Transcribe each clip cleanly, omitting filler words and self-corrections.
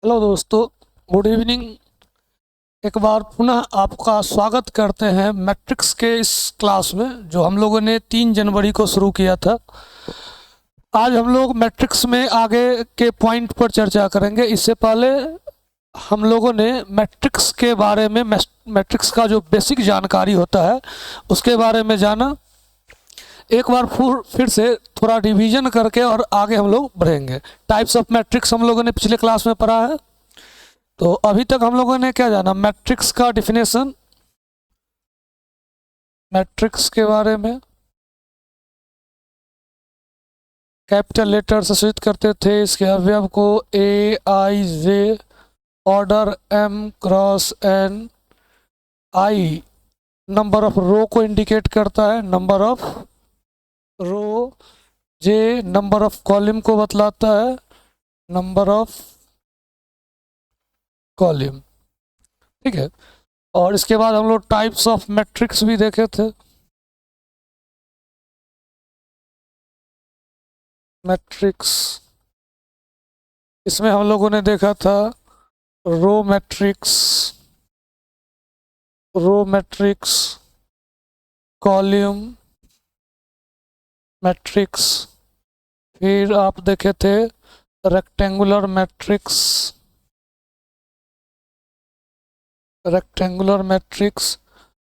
Hello दोस्तों, good evening. एक बार पुनः आपका स्वागत करते हैं मैट्रिक्स के इस क्लास में जो हम लोगों ने 3 जनवरी को शुरू किया था। आज हम लोग मैट्रिक्स में आगे के पॉइंट पर चर्चा करेंगे। इससे पहले हम लोगों ने मैट्रिक्स के बारे में, मैट्रिक्स का जो बेसिक जानकारी होता है उसके बारे में जाना। एक बार फिर से थोड़ा रिवीजन करके और आगे हम लोग बढ़ेंगे। टाइप्स ऑफ मैट्रिक्स हम लोगों ने पिछले क्लास में पढ़ा है। तो अभी तक हम लोगों ने क्या जाना, मैट्रिक्स का डिफिनेशन, मैट्रिक्स के बारे में कैपिटल लेटर से सूचित करते थे। इसके अवयव को a i j, order m cross n, i number of row को इंडिकेट करता है, number of row, j number of column को बतलाता है, नंबर ऑफ कॉलम। ठीक है। और इसके बाद हम लोग टाइप्स ऑफ मैट्रिक्स भी देखे थे। मैट्रिक्स, इसमें हम लोगों ने देखा था रो मैट्रिक्स, कॉलम मैट्रिक्स। फिर आप देखे थे rectangular matrix,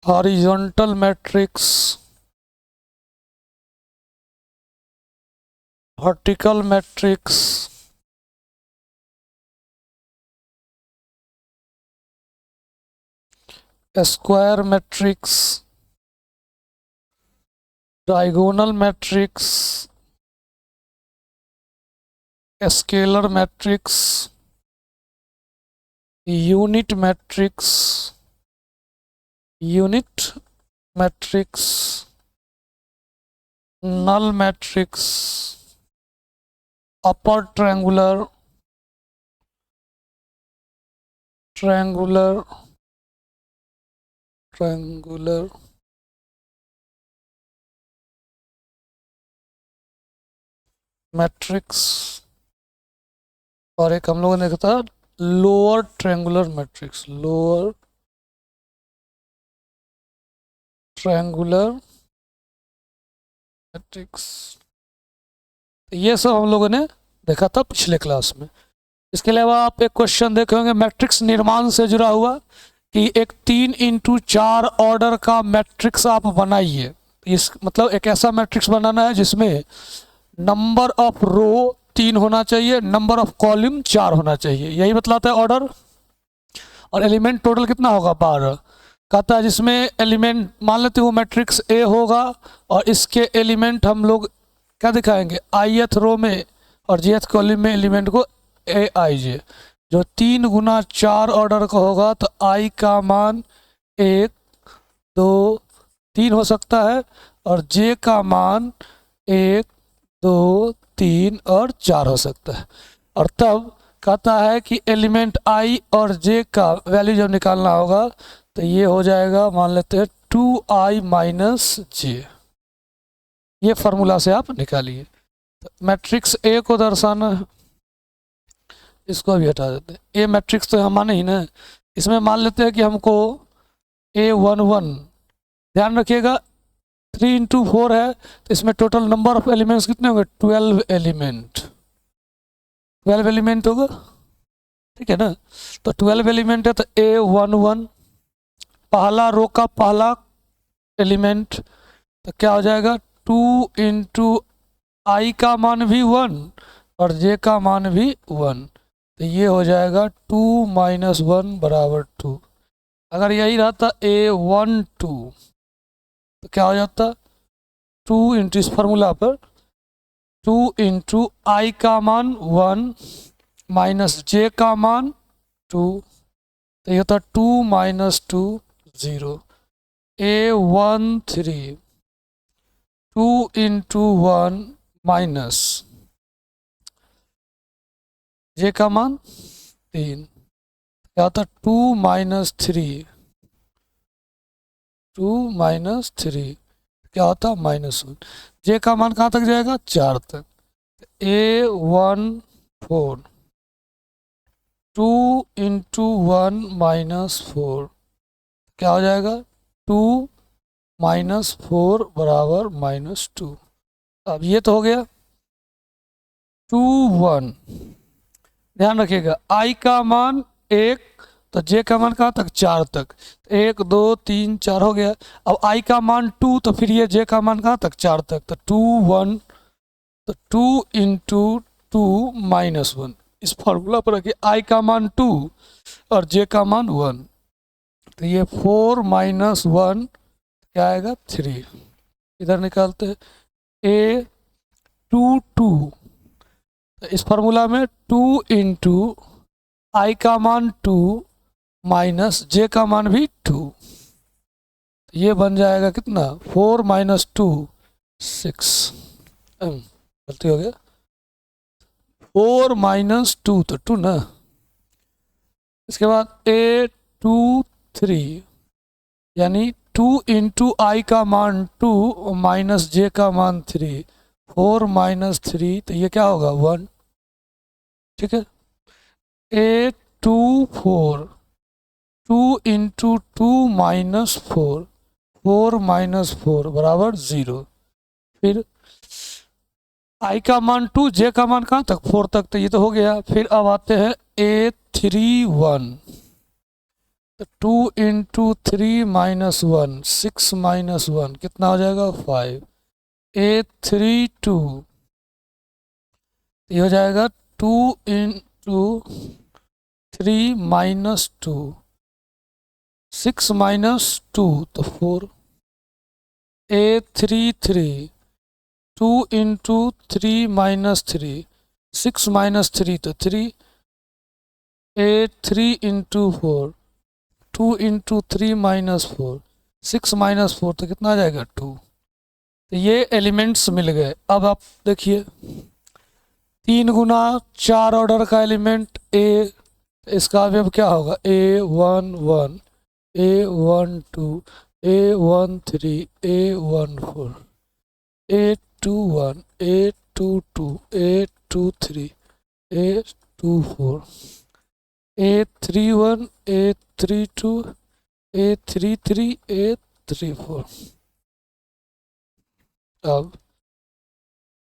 horizontal matrix, vertical matrix, square matrix, diagonal matrix, scalar matrix, unit matrix, null matrix, upper triangular matrix, और एक हम लोगों ने देखा था लोअर ट्रायंगुलर मैट्रिक्स, ये सब हम लोगों ने देखा था पिछले क्लास में। इसके अलावा आप एक क्वेश्चन देखे होंगे मैट्रिक्स निर्माण से जुड़ा हुआ कि एक 3x4 ऑर्डर का मैट्रिक्स आप बनाइए। इस मतलब एक ऐसा मैट्रिक्स बनाना है जिसमें नंबर ऑफ रो 3 होना चाहिए, नंबर ऑफ कॉलम 4 होना चाहिए, यही बतलाता है ऑर्डर। और एलिमेंट टोटल कितना होगा, 12। कहता है जिसमें एलिमेंट, मान लेते वो मैट्रिक्स ए होगा और इसके एलिमेंट हम लोग क्या दिखाएंगे, ith रो में और jth कॉलम में एलिमेंट को ए आई जे। जो 3 गुना 4 ऑर्डर का होगा तो i का मान 1, 2, 3 हो सकता है और j का मान 1, 2, 3 और 4 हो सकता है। और तब कहता है कि एलिमेंट i और j का वैल्यू जब निकालना होगा तो ये हो जाएगा, मान लेते हैं 2i माइनस जे। ये फार्मूला से आप निकालिए। तो मैट्रिक्स ए को दर्शाना है, इसको भी हटा देते हैं। ए मैट्रिक्स तो हम माने ही ना, इसमें मान लेते हैं कि हमको A11, ध्यान रखिएगा 3x4 है तो इसमें टोटल नंबर ऑफ एलिमेंट्स कितने होंगे, 12 एलिमेंट होगा। ठीक है ना। तो 12 एलिमेंट है तो A11 पहला रो का पहला एलिमेंट, तो क्या हो जाएगा 2 इंटू आई का मान भी 1 और जे का मान भी 1, तो ये हो जाएगा 2 माइनस 1 बराबर 2। अगर यही रहता A12 तो क्या हो जाता 2 इंटू, इस फार्मूला पर 2 इंटू आई का मान 1 माइनस जे का मान 2, तो ये होता 2 माइनस 2 0। A13 2 इंटू 1 माइनस जे का मान 3, क्या होता 2 माइनस 3, क्या होता -1। जे का मान कहाँ तक जाएगा, 4 तक। A14 2 इंटू 1 माइनस 4 क्या हो जाएगा, 2 माइनस 4 बराबर -2। अब ये तो हो गया 2 1। ध्यान रखिएगा आई का मान 1, तो जे का मान कहाँ तक, 4 तक, 1 2 3 4 हो गया। अब आई का मान 2, तो फिर ये जे का मान कहाँ तक, 4 तक, तो 2 1, तो 2 इंटू 2 -1। इस फॉर्मूला पर रखिए आई का मान 2 और जे का मान 1, तो ये 4 -1 क्या आएगा, 3। इधर निकालते हैं ए 2 2, तो इस फार्मूला में 2 इंटू आई का मान 2 माइनस जे का मान भी 2, तो ये बन जाएगा कितना, 4 -2 6। गलती हो गया, 4 -2 तो 2 ना। इसके बाद ए 2 3, यानी 2 इंटू आई का मान 2 माइनस जे का मान 3, 4 -3, तो ये क्या होगा, 1। ठीक है, ए 2 4, 2 इंटू 2 -4, 4 -4 बराबर 0। फिर आई का मान 2, जे का मान कहाँ तक, 4 तक, तो ये तो हो गया। फिर अब आते हैं ए 3 1, तो 2 इंटू 3 -1 6 -1 कितना हो जाएगा, 5। ए 3 2, ये हो जाएगा 2 इंटू 3 -2 6 -2 तो 4। ए 3 3, 2 इंटू 3 -3 6 -3 तो 3। ए 3 इंटू 4, 2 इंटू 3 -4 6 -4 तो कितना आ जाएगा, 2। तो ये एलिमेंट्स मिल गए। अब आप देखिए 3 गुना 4 ऑर्डर का एलिमेंट ए, इसका अवयव क्या होगा, ए 1 1, ए 1 2, ए 1 3, ए 1 4, ए 2 1, ए 2 2, ए 2 3, ए 2 4, ए 3 1, ए 3 2, ए 3 3, ए 3 4। अब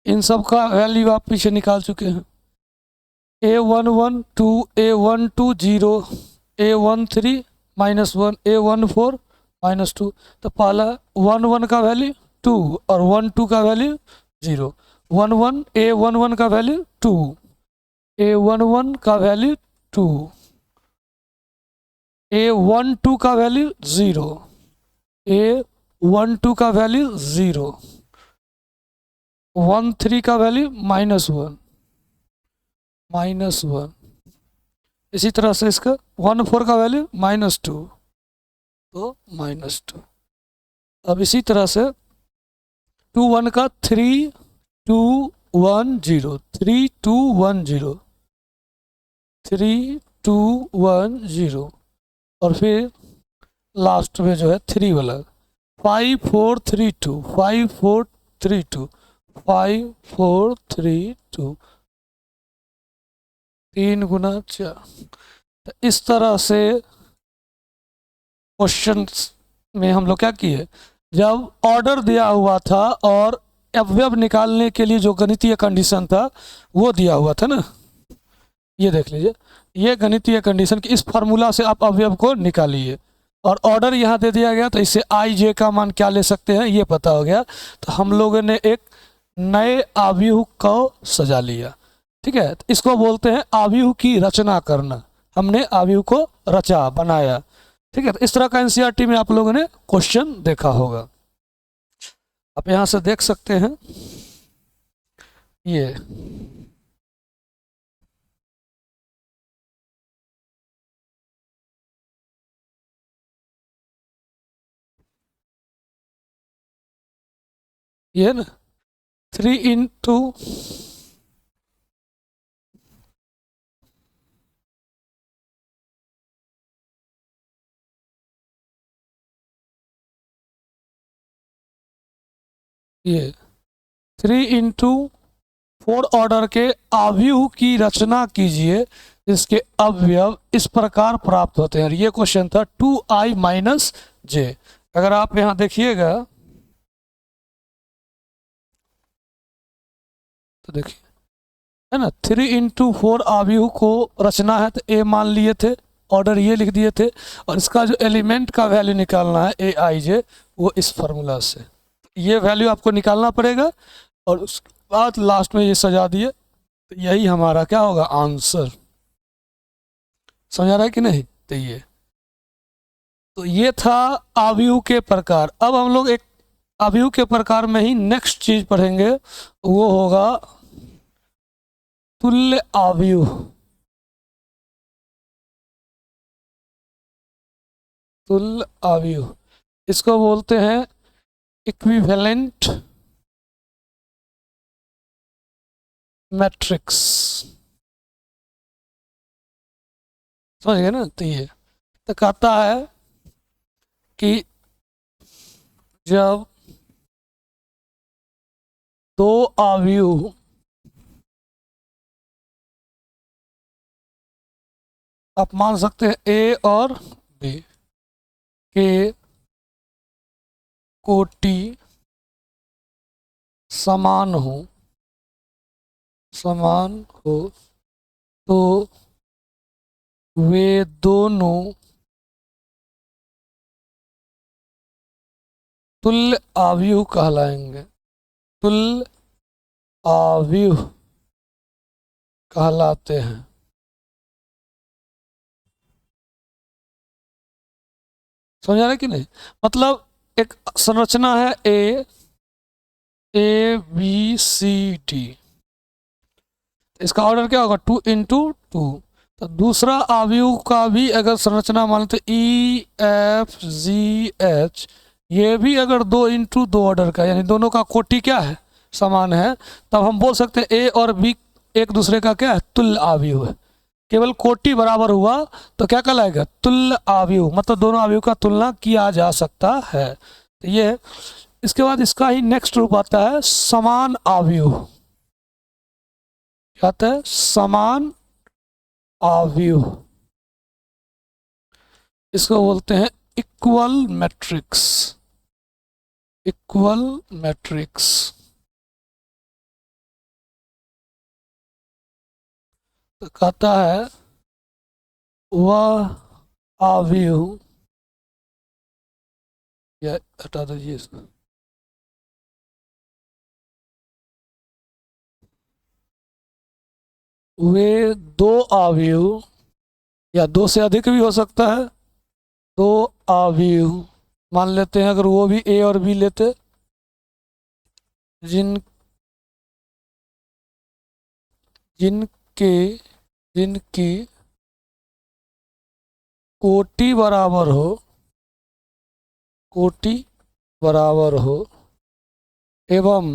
इन सब का वैल्यू आप पीछे निकाल चुके हैं। ए 1 1 2, ए 1 2 0, ए 1 3 -1, ए 1 4 -2। तो पहला 1 1 का वैल्यू 2 और 1 2 का वैल्यू 0। 1 1, ए 1 1 का वैल्यू 2, ए 1 1 का वैल्यू 2, ए 1 2 का वैल्यू 0, ए 1 2 का वैल्यू 0, 1 3 का वैल्यू -1 -1। इसी तरह से इसका 1 4 का वैल्यू -2 तो -2। अब इसी तरह से 2 1 का 3 2 1 0, 3 2 1 0, 3 2 1 0, और फिर लास्ट में जो है 3 वाला 5 4 3 2, 5 4 3 2, 5 4 3 2, 3 गुना 4। तो इस तरह से क्वेश्चन में हम लोग क्या किए, जब ऑर्डर दिया हुआ था और अवयव निकालने के लिए जो गणितीय कंडीशन था वो दिया हुआ था ना, ये देख लीजिए, ये गणितीय कंडीशन की इस फार्मूला से आप अवयव को निकालिए, और ऑर्डर यहाँ दे दिया गया, तो इससे आई जे का मान क्या ले सकते हैं ये पता हो गया। तो हम लोगों ने एक नए आव्यूह को सजा लिया। ठीक है, तो इसको बोलते हैं आव्यूह की रचना करना। हमने आव्यूह को रचा, बनाया। ठीक है, तो इस तरह का एनसीईआरटी में आप लोगों ने क्वेश्चन देखा होगा। आप यहाँ से देख सकते हैं ये ना 3 इंटू ये 3 इंटू 4 ऑर्डर के अवयव की रचना कीजिए जिसके अवयव इस प्रकार प्राप्त होते हैं। ये क्वेश्चन था 2i माइनस जे। अगर आप यहाँ देखिएगा तो देखिए, है ना, 3 × 4 अवयव को रचना है तो ए मान लिए थे, ऑर्डर ये लिख दिए थे, और इसका जो एलिमेंट का वैल्यू निकालना है ए आई जे, वो इस फार्मूला से ये वैल्यू आपको निकालना पड़ेगा, और उसके बाद लास्ट में ये सजा दिए, तो यही हमारा क्या होगा, आंसर। समझ आ रहा है कि नहीं? तो ये था अवयव के प्रकार। अब हम लोग एक अवयव के प्रकार में ही नेक्स्ट चीज पढ़ेंगे, वो होगा तुल्य अवयव। तुल्य अवयव इसको बोलते हैं इक्विवेलेंट मैट्रिक्स। समझ गए ना? तो ये तो कहता है कि जब दो अवयव आप मान सकते हैं ए और बी के कोटि समान हो तो वे दोनों तुल्य अवयव कहलाएंगे। तुल्य अवयव कहलाते हैं। समझ आ रहा है कि नहीं? मतलब एक संरचना है ए बी सी डी, इसका ऑर्डर क्या होगा, 2 × 2। तो दूसरा अवयव का भी अगर संरचना मान लेते ई एफ जी एच, ये भी अगर 2 × 2 ऑर्डर का, यानी दोनों का कोटि क्या है, समान है, तब हम बोल सकते हैं ए और बी एक दूसरे का क्या है, तुल्य अवयव है। केवल कोटि बराबर हुआ तो क्या कहलाएगा, तुल्य अवयव, मतलब दोनों अवयव का तुलना किया जा सकता है। तो ये, इसके बाद इसका ही नेक्स्ट रूप आता है समान अवयव। क्या आता है, समान अवयव। इसको बोलते हैं इक्वल मैट्रिक्स। इक्वल मैट्रिक्स तो कहता है वह अवयव, या हटा दीजिए इसको, वे दो अवयव, या दो से अधिक भी हो सकता है, दो अवयव मान लेते हैं, अगर वो भी ए और बी लेते, जिनकी कोटि बराबर हो एवं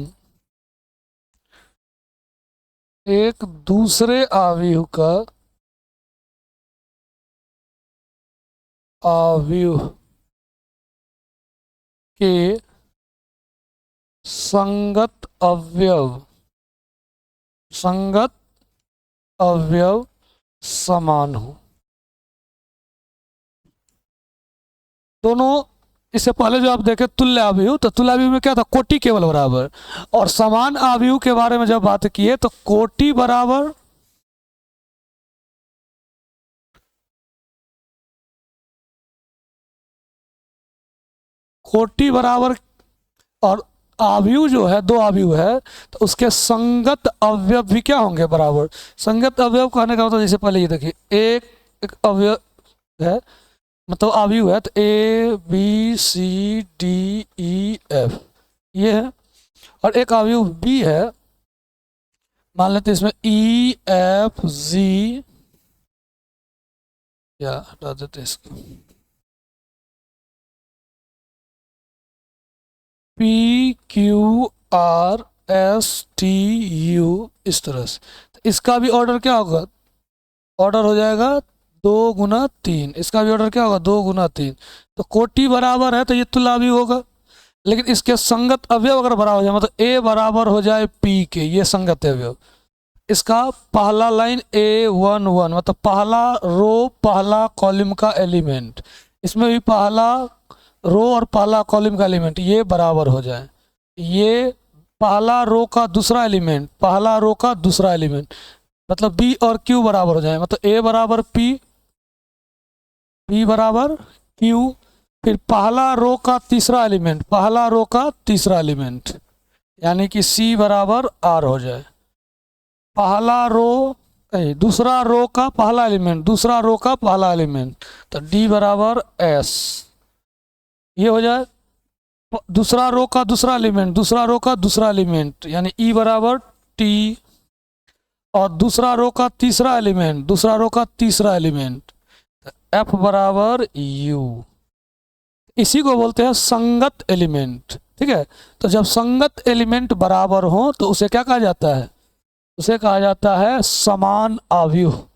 एक दूसरे अवयव का अवयव के संगत अवयव समान हो। दोनों, इससे पहले जो आप देखे तुल्य अवयव, तो तुल्य अवयव में क्या था, कोटि केवल बराबर, और समान अवयव के बारे में जब बात किए तो कोटि बराबर और अवयव जो है, दो अवयव है, तो उसके संगत अवयव भी क्या होंगे, बराबर। संगत अवयव कहने का मतलब, जैसे पहले ये देखिए, एक अवयव है, मतलब अवयव है, तो a b c d e f ये है, और एक अवयव बी है, मान लेते इसमें ई एफ जी, या हटा देते इसको, P Q R S T U, इस तरह से। तो इसका भी ऑर्डर क्या होगा, ऑर्डर हो जाएगा 2 × 3। इसका भी ऑर्डर क्या होगा, 2 × 3। तो कोटि बराबर है तो ये तुल्य अवयव होगा। लेकिन इसके संगत अवयव अगर बराबर हो जाए, मतलब ए बराबर हो जाए पी के, ये संगत अवयव, इसका पहला लाइन A11 मतलब पहला रो पहला कॉलम का एलिमेंट, इसमें भी पहला रो और पहला कॉलम का एलिमेंट ये बराबर हो जाए, ये पहला रो का दूसरा एलिमेंट पहला रो का दूसरा एलिमेंट, मतलब बी और क्यू बराबर हो जाए, मतलब ए बराबर पी, पी बराबर क्यू, फिर पहला रो का तीसरा एलिमेंट पहला रो का तीसरा एलिमेंट, यानी कि सी बराबर आर हो जाए, पहला रो दूसरा रो का पहला एलिमेंट दूसरा रो का पहला एलिमेंट, तो डी बराबर एस, ये हो जाए दूसरा रो का दूसरा एलिमेंट दूसरा रो का दूसरा एलिमेंट, यानी ई बराबर टी, और दूसरा रो का तीसरा एलिमेंट दूसरा रो का तीसरा एलिमेंट, एफ बराबर यू, इसी को बोलते हैं संगत एलिमेंट। ठीक है, तो जब संगत एलिमेंट बराबर हो तो उसे क्या कहा जाता है, उसे कहा जाता है समान आव्यूह।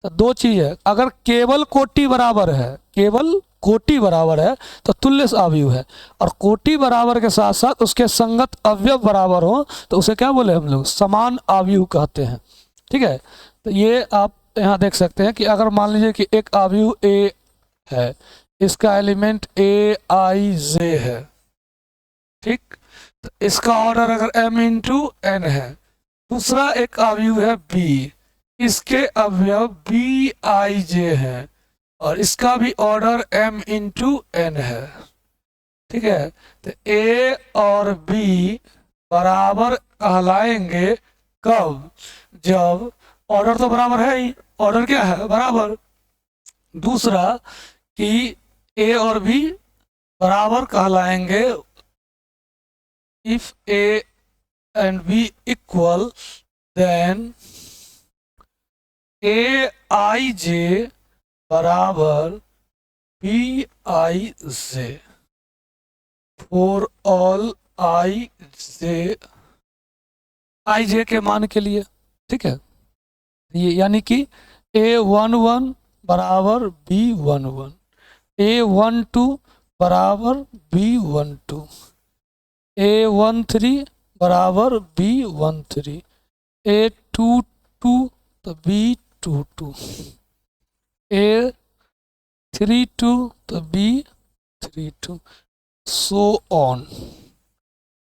तो दो चीज है, अगर केवल कोटि बराबर है, केवल कोटि बराबर है तो तुल्य आव्यूह है, और कोटि बराबर के साथ साथ उसके संगत अवयव बराबर हो तो उसे क्या बोले हम लोग, समान आव्यूह कहते हैं। ठीक है, तो ये आप यहाँ देख सकते हैं कि अगर मान लीजिए कि एक आव्यूह ए है, इसका एलिमेंट ए आई जे है, ठीक, तो इसका ऑर्डर अगर m इंटू एन है, दूसरा एक अवयव है b, इसके अवयव बी आई जे है, और इसका भी ऑर्डर m इंटू एन है। ठीक है, तो a और b बराबर कहलाएंगे कब, जब ऑर्डर तो बराबर है ही, ऑर्डर क्या है बराबर, दूसरा कि a और b बराबर कहलाएंगे if a and b equal, then a I j बराबर b I j for all I j के मान के लिए। ठीक है, ये यानी कि A11 बराबर B11, A12 बराबर B12, A13 बराबर B13, A22 तो B22, A32 तो B32, सो ऑन,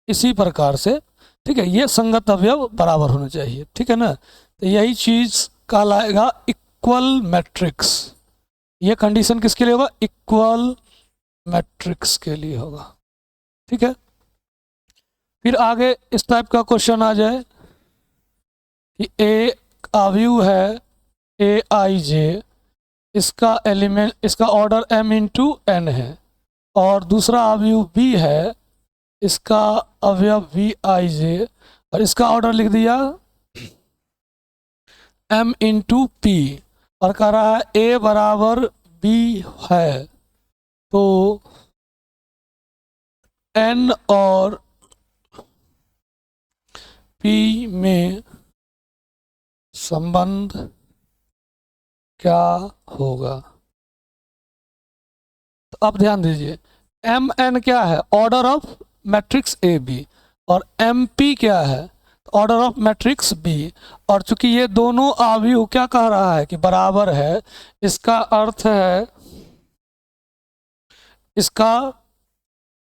इसी प्रकार से। ठीक है, ये संगत अवयव बराबर होने चाहिए। ठीक है ना, तो यही चीज कहलाएगा इक्वल मैट्रिक्स। ये कंडीशन किसके लिए होगा, इक्वल मैट्रिक्स के लिए होगा। ठीक है, फिर आगे इस टाइप का क्वेश्चन आ जाए कि ए अवयव है ए आई जे, इसका एलिमेंट इसका ऑर्डर m इंटू एन है, और दूसरा अवयव b है, इसका अवयव वी आई जे, और इसका ऑर्डर लिख दिया m इंटू पी, और कह रहा है a बराबर b है, तो n और p में संबंध क्या होगा। तो अब ध्यान दीजिए, एम एन क्या है, order of matrix a b, और एम पी क्या है, ऑर्डर ऑफ मैट्रिक्स बी, और चूंकि ये दोनों अवयव क्या कह रहा है कि बराबर है, इसका अर्थ है, इसका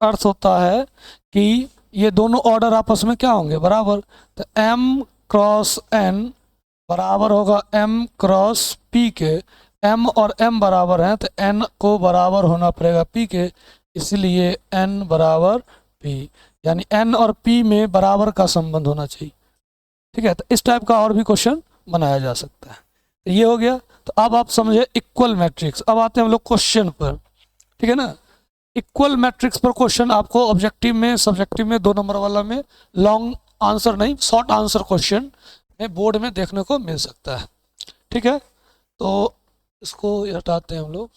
अर्थ होता है कि ये दोनों ऑर्डर आपस में क्या होंगे, बराबर। तो m क्रॉस n बराबर होगा m क्रॉस p के, m और m बराबर हैं तो n को बराबर होना पड़ेगा p के, इसलिए n बराबर p, यानी n और p में बराबर का संबंध होना चाहिए। ठीक है, तो इस टाइप का और भी क्वेश्चन बनाया जा सकता है। तो ये हो गया, तो अब आप समझे इक्वल मैट्रिक्स। अब आते हैं हम लोग क्वेश्चन पर। ठीक है ना, इक्वल मैट्रिक्स पर क्वेश्चन आपको ऑब्जेक्टिव में सब्जेक्टिव में 2 नंबर वाला में लॉन्ग आंसर नहीं, शॉर्ट आंसर क्वेश्चन में बोर्ड में देखने को मिल सकता है। ठीक है, तो इसको हटाते हैं हम लोग।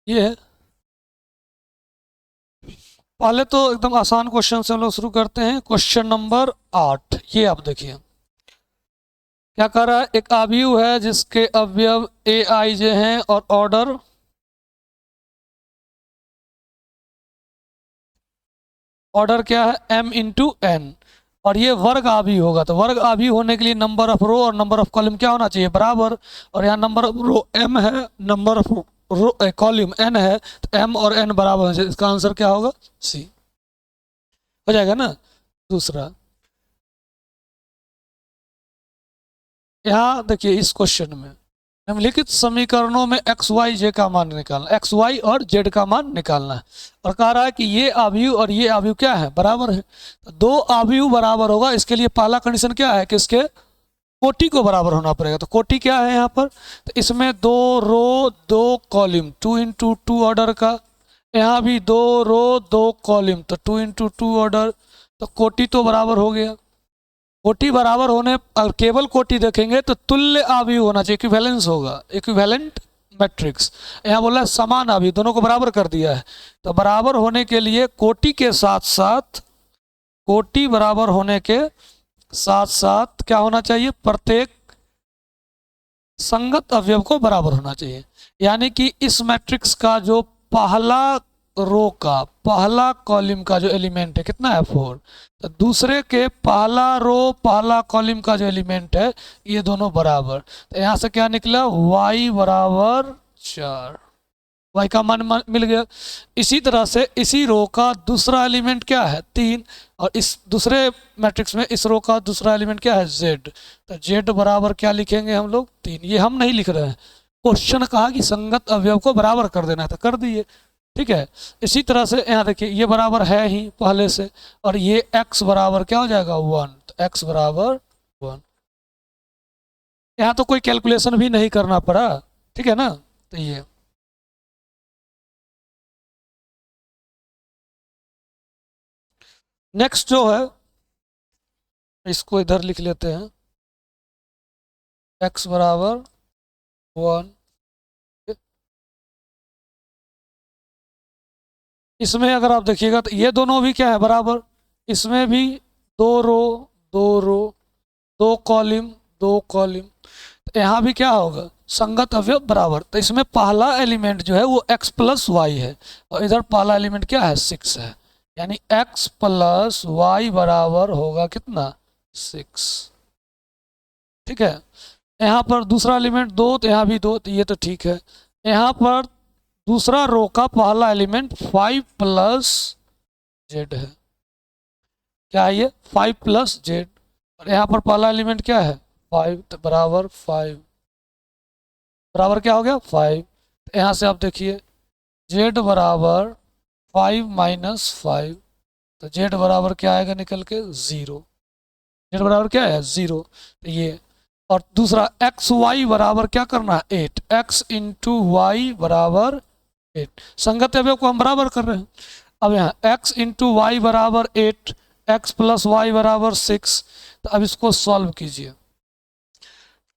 ये पहले तो एकदम आसान क्वेश्चन से हम लोग शुरू करते हैं। क्वेश्चन नंबर 8, ये आप देखिए क्या कर रहा है। एक अवयव है जिसके अवयव ए आई जे हैं और ऑर्डर क्या है m इंटू एन, और ये वर्ग आवी होगा। तो वर्ग आवी होने के लिए नंबर ऑफ रो और नंबर ऑफ कॉलम क्या होना चाहिए, बराबर। और यहाँ नंबर ऑफ रो m है, number of row column n है, तो m और n बराबर होना चाहिए। इसका आंसर क्या होगा, सी हो जाएगा ना। दूसरा, यहाँ देखिए इस क्वेश्चन में निम्नलिखित समीकरणों में एक्स वाई जे का मान निकालना, एक्स वाई और जेड का मान निकालना है। और कह रहा है कि ये अवयव और ये अवयव क्या है, बराबर है। तो दो अवयव बराबर होगा, इसके लिए पहला कंडीशन क्या है कि इसके कोटि को बराबर होना पड़ेगा। तो कोटि क्या है यहाँ पर, तो इसमें 2 रो 2 कॉलम 2 इंटू 2 ऑर्डर का, यहाँ भी 2 रो 2 कॉलम तो 2 इंटू 2 ऑर्डर, तो कोटि तो बराबर हो गया। कोटि बराबर होने, अगर केवल कोटि देखेंगे तो तुल्य अवयव होना चाहिए, इक्विवेलेंस होगा, इक्विवेलेंट मैट्रिक्स। यहाँ बोला है समान अवयव, दोनों को बराबर कर दिया है। तो बराबर होने के लिए कोटि के साथ साथ, कोटि बराबर होने के साथ साथ क्या होना चाहिए, प्रत्येक संगत अवयव को बराबर होना चाहिए। यानी कि इस मैट्रिक्स का जो पहला रो का पहला कॉलम का जो एलिमेंट है कितना है 4, तो दूसरे के पहला रो पहला कॉलम का जो एलिमेंट है ये दोनों बराबर। तो यहाँ से क्या निकला, y बराबर 4, y का मान मिल गया। इसी तरह से इसी रो का दूसरा एलिमेंट क्या है 3, और इस दूसरे मैट्रिक्स में इस रो का दूसरा एलिमेंट क्या है z, तो z बराबर क्या लिखेंगे हम लोग 3। ये हम नहीं लिख रहे हैं, क्वेश्चन कहा कि संगत अवयव को बराबर कर देना है तो कर दिए, ठीक है। इसी तरह से यहाँ देखिए ये बराबर है ही पहले से, और ये x बराबर क्या हो जाएगा 1, तो x बराबर 1। यहाँ तो कोई कैलकुलेशन भी नहीं करना पड़ा, ठीक है ना। तो ये नेक्स्ट जो है इसको इधर लिख लेते हैं, x बराबर 1। इसमें अगर आप देखिएगा तो ये दोनों भी क्या है बराबर, इसमें भी 2 रो 2 रो 2 कॉलम 2 कॉलम, तो यहाँ भी क्या होगा संगत अवयव बराबर। तो इसमें पहला एलिमेंट जो है वो x प्लस वाई है, और इधर पहला एलिमेंट क्या है 6 है, यानी x प्लस वाई बराबर होगा कितना 6, ठीक है। यहाँ पर दूसरा एलिमेंट 2, तो यहाँ भी 2, तो ये तो ठीक है। यहाँ पर दूसरा रो का पहला एलिमेंट 5 प्लस जेड है, क्या है ये 5 प्लस जेड, और यहाँ पर पहला एलिमेंट क्या है 5, तो बराबर 5 बराबर क्या हो गया 5। तो यहाँ से आप देखिए जेड बराबर 5 माइनस 5, तो जेड बराबर क्या आएगा निकल के 0, जेड बराबर क्या है 0। तो ये, और दूसरा एक्स वाई बराबर क्या करना है 8, एक्स इंटू वाई बराबर 8, संगत अवयव को हम बराबर कर रहे हैं। अब यहाँ x इंटू वाई बराबर 8, एक्स प्लस वाई बराबर 6, तो अब इसको सॉल्व कीजिए।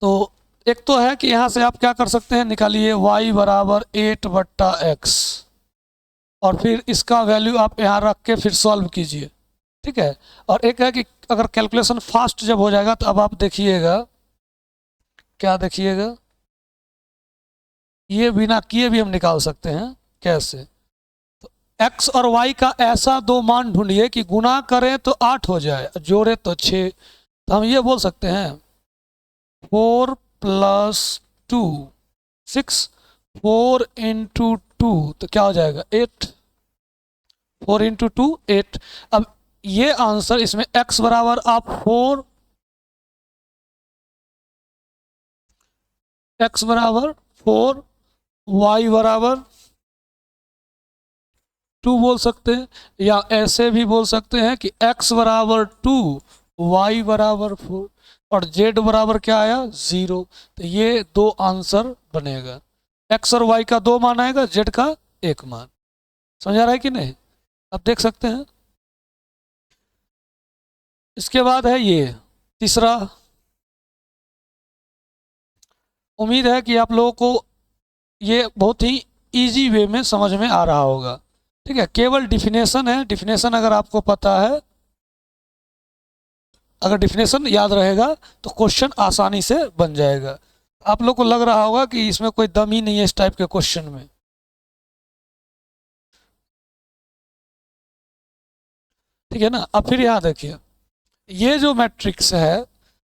तो एक तो है कि यहाँ से आप क्या कर सकते हैं, निकालिए y बराबर 8 बट्टा x, और फिर इसका वैल्यू आप यहाँ रख के फिर सॉल्व कीजिए, ठीक है। और एक है कि अगर कैलकुलेशन फास्ट जब हो जाएगा तो अब आप देखिएगा, क्या देखिएगा, ये बिना किए भी हम निकाल सकते हैं। कैसे, तो x और y का ऐसा दो मान ढूंढिए कि गुना करें तो 8 हो जाए, जोड़े तो 6। तो हम ये बोल सकते हैं 4 प्लस 2 6, 4 इंटू 2 तो क्या हो जाएगा 8, 4 इंटू 2 8। अब ये आंसर इसमें x बराबर आप 4, x बराबर 4, y बराबर 2 बोल सकते हैं, या ऐसे भी बोल सकते हैं कि x बराबर 2, y बराबर 4, और z बराबर क्या आया 0। तो ये दो आंसर बनेगा, x और y का 2 मान आएगा, z का 1 मान। समझ आ रहा है कि नहीं, आप देख सकते हैं। इसके बाद है ये तीसरा, उम्मीद है कि आप लोगों को ये बहुत ही इजी वे में समझ में आ रहा होगा। ठीक है, केवल डिफिनेशन है, डिफिनेशन अगर आपको पता है, अगर डिफिनेशन याद रहेगा तो क्वेश्चन आसानी से बन जाएगा। आप लोग को लग रहा होगा कि इसमें कोई दम ही नहीं है इस टाइप के क्वेश्चन में। ठीक है ना। अब फिर यहाँ देखिए, ये जो मैट्रिक्स है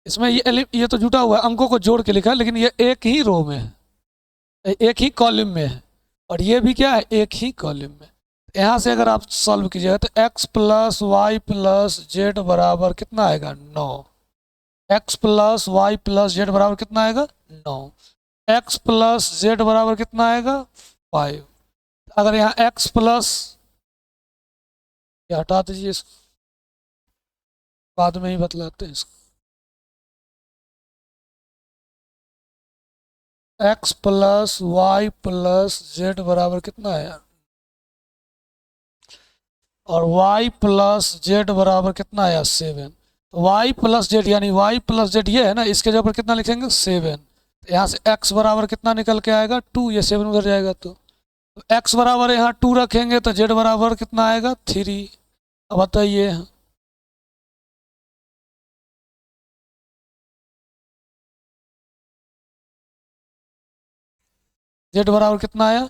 इसमें ये तो जुटा हुआ है, अंकों को जोड़ के लिखा है, लेकिन ये एक ही रो में है, एक ही कॉलम में है, और ये भी क्या है, एक ही कॉलम में। यहाँ से अगर आप सॉल्व कीजिएगा तो x plus y plus z बराबर कितना आएगा, 9। x plus y plus z बराबर कितना आएगा, 9। x प्लस जेड बराबर कितना आएगा, 5। अगर यहाँ x प्लस, ये हटा दीजिए इसको, बाद में ही बतलाते हैं इसको। x plus y plus z बराबर कितना है यार, और y प्लस जेड बराबर कितना आया, 7। तो y प्लस जेड यानी y प्लस जेड ये है ना, इसके जगह पर कितना लिखेंगे, 7। यहाँ से x बराबर कितना निकल के आएगा, 2। ये 7 उधर जाएगा तो x बराबर यहाँ 2 रखेंगे तो z बराबर कितना आएगा, 3। अब बताइए, z बराबर कितना आया,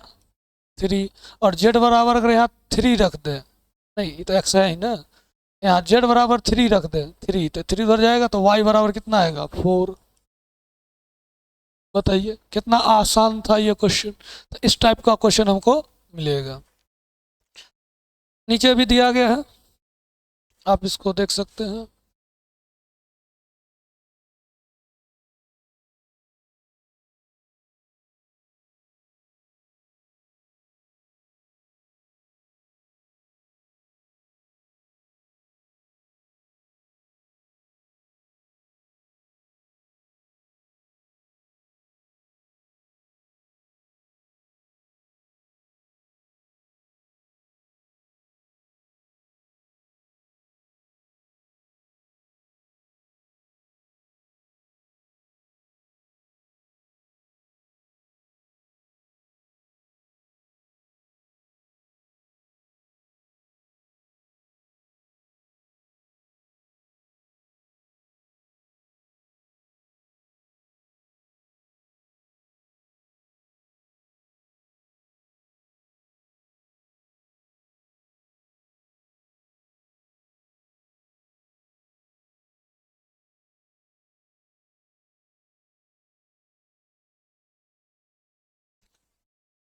3। और z बराबर अगर यहाँ 3 रख दे, नहीं ये तो x है ही ना, यहाँ z बराबर 3 रख दे, 3 तो 3 उधर जाएगा तो y बराबर कितना आएगा, 4। बताइए कितना आसान था ये क्वेश्चन। तो इस टाइप का क्वेश्चन हमको मिलेगा। नीचे भी दिया गया है, आप इसको देख सकते हैं।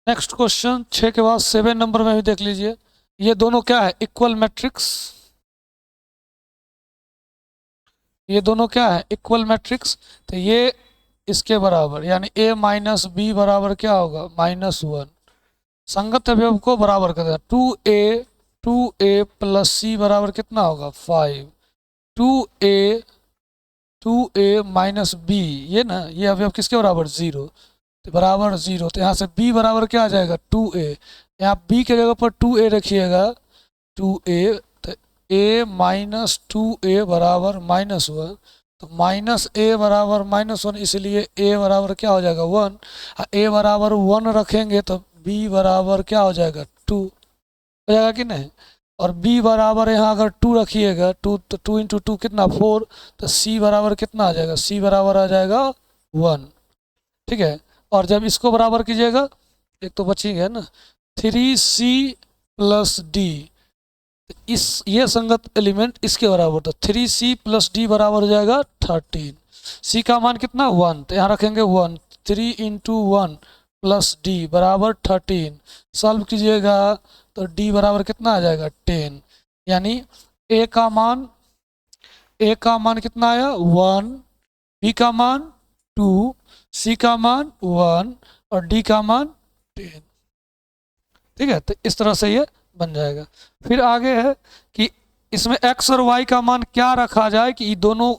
नेक्स्ट क्वेश्चन 6 के बाद 7 नंबर में भी देख लीजिए। ये दोनों क्या है, इक्वल मैट्रिक्स। ये दोनों क्या है, इक्वल मैट्रिक्स। तो ये इसके बराबर यानी a माइनस बी बराबर क्या होगा, -1। संगत अवयव को बराबर कर देना, 2a प्लस सी बराबर कितना होगा, 5। 2a माइनस बी, ये ना, ये अवयव किसके बराबर, 0, तो बराबर 0। तो यहाँ से b बराबर क्या आ जाएगा, 2a। यहाँ b के जगह पर 2a रखिएगा, 2a, तो a माइनस 2a बराबर -1। तो माइनस a बराबर -1, इसलिए a बराबर क्या हो जाएगा, 1। a बराबर 1 रखेंगे तो b बराबर क्या हो जाएगा, 2 हो जाएगा कि नहीं। और b बराबर यहाँ अगर 2 रखिएगा, 2 तो 2 इंटू 2 कितना, 4। तो c बराबर कितना आ जाएगा, c बराबर आ जाएगा 1। ठीक है। और जब इसको बराबर कीजिएगा, एक तो बचेगा ना, 3c प्लस डी, इस ये संगत एलिमेंट इसके बराबर, तो 3c प्लस डी बराबर हो जाएगा 13। c का मान कितना, 1, तो यहाँ रखेंगे 1। 3 इंटू 1 प्लस डी बराबर 13। सॉल्व कीजिएगा तो d बराबर कितना आ जाएगा, 10। यानी a का मान कितना आया, 1, b का मान 2, c का मान 1 और d का मान 10। ठीक है, तो इस तरह से ये बन जाएगा। फिर आगे है कि इसमें x और y का मान क्या रखा जाए कि ये दोनों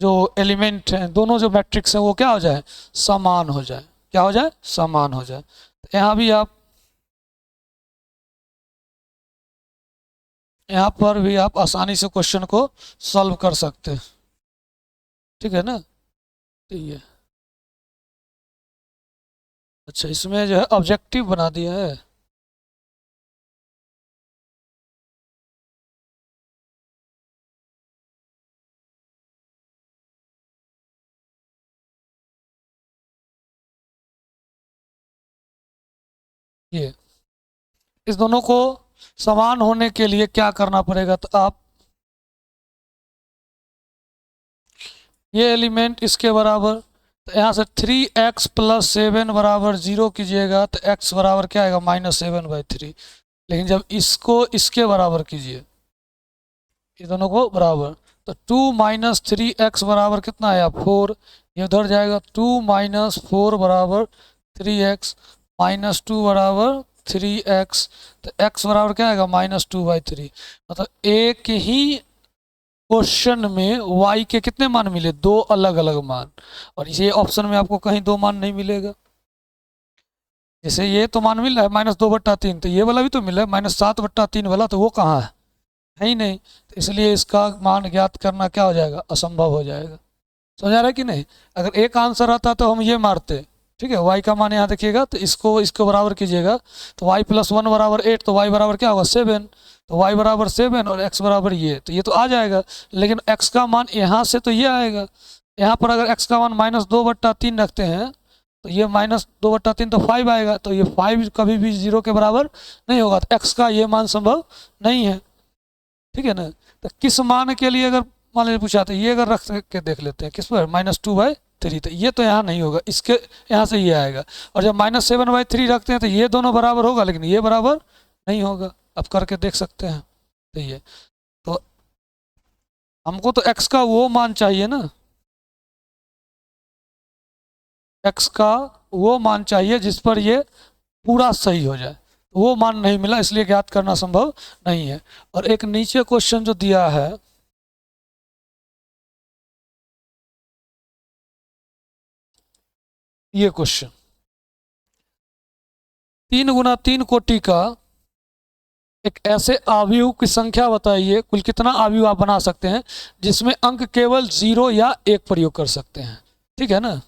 जो एलिमेंट हैं, दोनों जो मैट्रिक्स हैं वो क्या हो जाए, समान हो जाए। क्या हो जाए, समान हो जाए। तो यहाँ पर भी आप आसानी से क्वेश्चन को सॉल्व कर सकते हैं। ठीक है ना। तो ये अच्छा, इसमें जो है ऑब्जेक्टिव बना दिया है। ये इस दोनों को समान होने के लिए क्या करना पड़ेगा, तो आप ये एलिमेंट इसके बराबर, तो यहाँ से 3x प्लस 7 बराबर 0 कीजिएगा तो x बराबर क्या आएगा -7/3। लेकिन जब इसको इसके बराबर कीजिए, ये दोनों को बराबर, तो 2 - 3x बराबर कितना आया 4। ये उधर जाएगा 2 - 4 बराबर 3x -2 बराबर 3x, तो x बराबर क्या आएगा -2/3। मतलब एक ही क्वेश्चन में y के कितने मान मिले, दो अलग अलग मान, और ये ऑप्शन में आपको कहीं दो मान नहीं मिलेगा। जैसे ये तो मान मिल रहा है -2/3, तो ये वाला भी तो मिला है -7/3 वाला, तो वो कहाँ है ही नहीं, तो इसलिए इसका मान ज्ञात करना क्या हो जाएगा, असंभव हो जाएगा। समझ आ रहा है कि नहीं। अगर एक आंसर आता तो हम ये मारते, ठीक है, y का मान यहाँ देखिएगा, तो इसको बराबर कीजिएगा, तो y + 1 बराबर 8, तो y बराबर क्या होगा 7, तो y बराबर 7 और x बराबर ये, तो ये तो आ जाएगा। लेकिन x का मान यहाँ से तो ये आएगा, यहाँ पर अगर x का मान -2/3 रखते हैं तो ये -2/3 तो 5 आएगा, तो ये 5 कभी भी 0 के बराबर नहीं होगा, तो x का ये मान संभव नहीं है, ठीक है ना। तो किस मान के लिए अगर मान लीजिए पूछा, तो ये अगर रख के देख लेते हैं किस पर -2/3, तो ये तो यहाँ नहीं होगा, इसके यहाँ से ये आएगा। और जब -7/3 रखते हैं तो ये दोनों बराबर होगा, लेकिन ये बराबर नहीं होगा, अब करके देख सकते हैं। तो ये तो हमको तो x का वो मान चाहिए ना, x का वो मान चाहिए जिस पर ये पूरा सही हो जाए, वो मान नहीं मिला, इसलिए ज्ञात करना संभव नहीं है। और एक नीचे क्वेश्चन जो दिया है, ये क्वेश्चन 3 × 3 कोटि का एक ऐसे अवयव की संख्या बताइए, कुल कितना अवयव आप बना सकते हैं जिसमें अंक केवल 0 या 1 प्रयोग कर सकते हैं, ठीक है ना।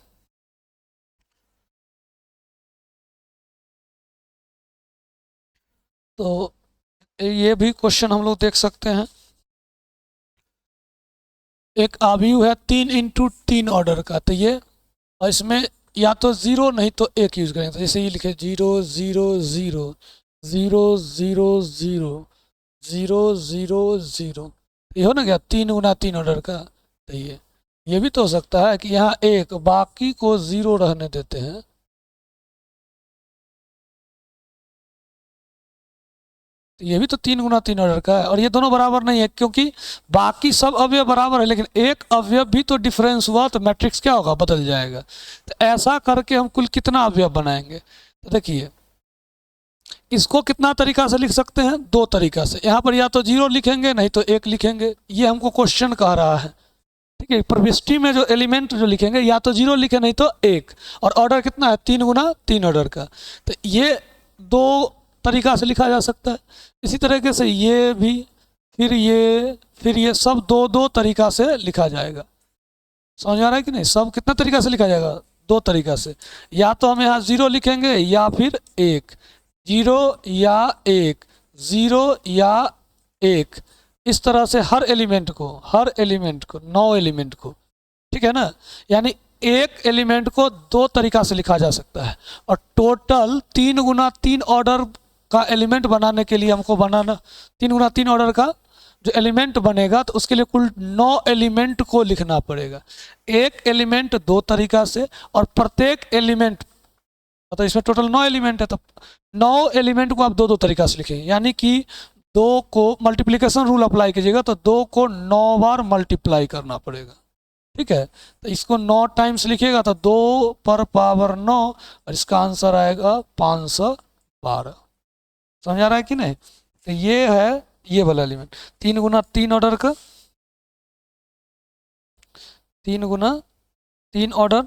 तो ये भी क्वेश्चन हम लोग देख सकते हैं। एक अवयव है 3 × 3 ऑर्डर का, तो ये, और इसमें या तो 0 नहीं तो 1 यूज करेंगे, तो जैसे ये लिखे 0 0 0 0 0 0 0 0 0, ये हो ना क्या 3 × 3 ऑर्डर का। तो ये भी तो हो सकता है कि यहाँ 1 बाकी को 0 रहने देते हैं, तो ये भी तो 3 × 3 ऑर्डर का है, और ये दोनों बराबर नहीं है क्योंकि बाकी सब अवयव बराबर है, लेकिन एक अवयव भी तो डिफरेंस हुआ तो मैट्रिक्स क्या होगा, बदल जाएगा। तो ऐसा करके हम कुल कितना अवयव बनाएंगे, तो देखिए इसको कितना तरीका से लिख सकते हैं, दो तरीका से। यहाँ पर या तो 0 लिखेंगे नहीं तो 1 लिखेंगे, ये हमको क्वेश्चन कह रहा है, ठीक है। प्रविष्टि में जो एलिमेंट जो लिखेंगे या तो 0 लिखे नहीं तो 1, और ऑर्डर कितना है 3 × 3 ऑर्डर का, तो ये दो तरीका से लिखा जा सकता है। इसी तरीके से ये भी, फिर ये सब दो दो तरीका से लिखा जाएगा। समझ आ रहा है कि नहीं, सब कितना तरीका से लिखा जाएगा, दो तरीका से। या तो हम यहाँ 0 लिखेंगे या फिर 1, 0 या 1, 0 या 1, इस तरह से हर एलिमेंट को 9 एलिमेंट को, ठीक है ना। यानी एक एलिमेंट को दो तरीका से लिखा जा सकता है, और टोटल 3 × 3 ऑर्डर का एलिमेंट बनाने के लिए हमको बनाना 3 × 3 ऑर्डर का जो एलिमेंट बनेगा, तो उसके लिए कुल 9 एलिमेंट को लिखना पड़ेगा। एक एलिमेंट दो तरीका से, और प्रत्येक एलिमेंट, मतलब इसमें टोटल 9 एलिमेंट है, तो 9 एलिमेंट को आप दो दो तरीका से लिखेंगे। यानी कि 2 को मल्टीप्लिकेशन रूल अप्लाई कीजिएगा, तो 2 को 9 बार मल्टीप्लाई करना पड़ेगा, ठीक है। तो इसको 9 टाइम्स लिखिएगा तो 2 पर पावर 9, और इसका आंसर आएगा 512। समझ आ रहा है कि नहीं। तो ये है ये वाला एलिमेंट 3 × 3 ऑर्डर का, 3 × 3 ऑर्डर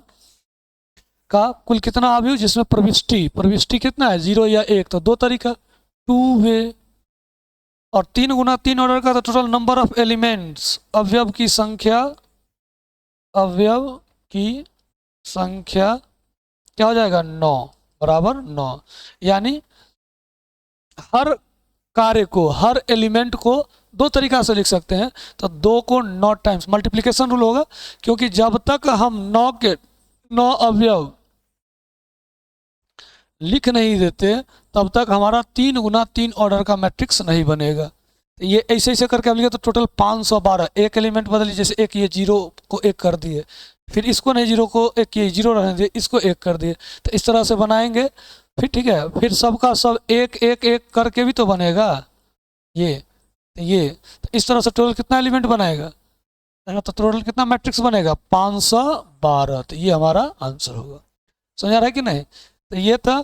का कुल कितना अवयव जिसमें प्रविष्टि कितना है 0 या 1, तो दो तरीका 2 वे। और 3 × 3 ऑर्डर का तो टोटल नंबर ऑफ एलिमेंट्स, अवयव की संख्या क्या हो जाएगा 9 बराबर 9। यानी हर कार्य को, हर एलिमेंट को दो तरीका से लिख सकते हैं, तो 2 को 9 टाइम्स मल्टीप्लिकेशन रूल होगा, क्योंकि जब तक हम 9 के 9 अवयव लिख नहीं देते तब तक हमारा 3 गुना 3 ऑर्डर का मैट्रिक्स नहीं बनेगा। तो ये ऐसे ऐसे करके आप लिखे तो टोटल 512, एक एलिमेंट बदलिए, जैसे एक ये 0 को 1 कर दिए, फिर इसको नहीं 0 को 1 ये 0 रहने दिए, इसको 1 कर दिए, तो इस तरह से बनाएंगे। फिर ठीक है, फिर सबका सब 1 1 1 करके भी तो बनेगा ये तो इस तरह से टोटल कितना एलिमेंट बनाएगा, तो टोटल कितना मैट्रिक्स बनेगा 512। तो ये हमारा आंसर होगा। समझ आ रहा है कि नहीं? तो ये था।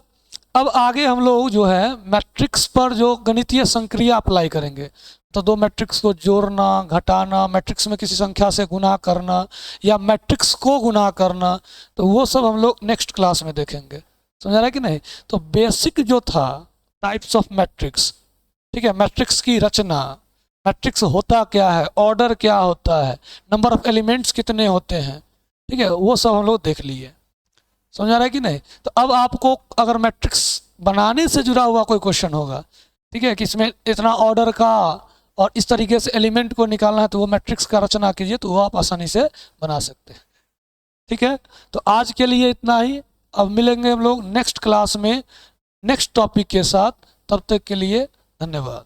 अब आगे हम लोग जो है मैट्रिक्स पर जो गणितीय संक्रिया अप्लाई करेंगे, तो दो मैट्रिक्स को जोड़ना, घटाना, मैट्रिक्स में किसी संख्या से गुना करना या मैट्रिक्स को गुना करना, तो वो सब हम लोग नेक्स्ट क्लास में देखेंगे। समझ आ रहा है कि नहीं? तो बेसिक जो था टाइप्स ऑफ मैट्रिक्स, ठीक है, मैट्रिक्स की रचना, मैट्रिक्स होता क्या है, ऑर्डर क्या होता है, नंबर ऑफ एलिमेंट्स कितने होते हैं, ठीक है, वो सब हम लोग देख लिए। समझ आ रहा है कि नहीं? तो अब आपको अगर मैट्रिक्स बनाने से जुड़ा हुआ कोई क्वेश्चन होगा, ठीक है, कि इसमें इतना ऑर्डर का और इस तरीके से एलिमेंट को निकालना है, तो वो मैट्रिक्स का रचना कीजिए, तो वो आप आसानी से बना सकते हैं। ठीक है, तो आज के लिए इतना ही। अब मिलेंगे हम लोग नेक्स्ट क्लास में नेक्स्ट टॉपिक के साथ। तब तक के लिए धन्यवाद।